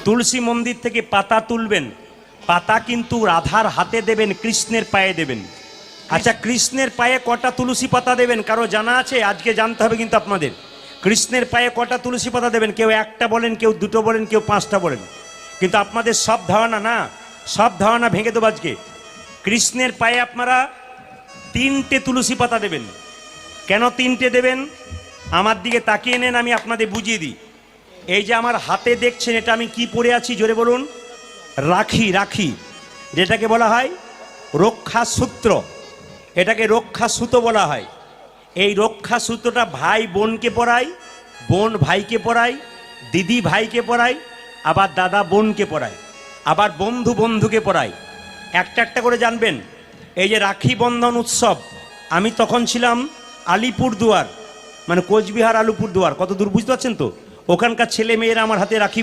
তুলসী মন্দির থেকে পাতা তুলবেন, পাতা কিন্তু রাধার হাতে দেবেন, কৃষ্ণের পায়ে দেবেন। আচ্ছা, কৃষ্ণের পায়ে কটা তুলসী পাতা দেবেন কারো জানা আছে? আজকে জানতে হবে কিন্তু আপনাদের। কৃষ্ণের পায়ে কটা তুলসী পাতা দেবেন? কেউ একটা বলেন, কেউ দুটো বলেন, কেউ পাঁচটা বলেন। কিন্তু আপনাদের সব ধারণা না, সব ধারণা ভেঙে দেবো আজকে। কৃষ্ণের পায়ে আপনারা 3টে তুলসী পাতা দেবেন। কেন 3টে দেবেন? আমার দিকে তাকিয়ে নেন, আমি আপনাদের বুঝিয়ে দিই। এই যে আমার হাতে দেখছেন, এটা আমি কি পরে আছি জোরে বলুন? রাখি। রাখি যেটাকে বলা হয় রক্ষা সূত্র, এটাকে রক্ষা সুতো বলা হয়। এই রক্ষা সূত্রটা ভাই বোনকে পরায়, বোন ভাইকে পরায়, দিদি ভাইকে পরায়, আবার দাদা বোনকে পরায়, আবার বন্ধু বন্ধুকে পরায়। একটা একটা করে জানবেন। এই যে রাখি বন্ধন উৎসব, আমি তখন ছিলাম আলিপুরদুয়ার, মানে কোচবিহার আলিপুরদুয়ার, কত দূর বুঝতে পারছেন তো? ওখানকার ছেলে মেয়েরা আমার হাতে রাখি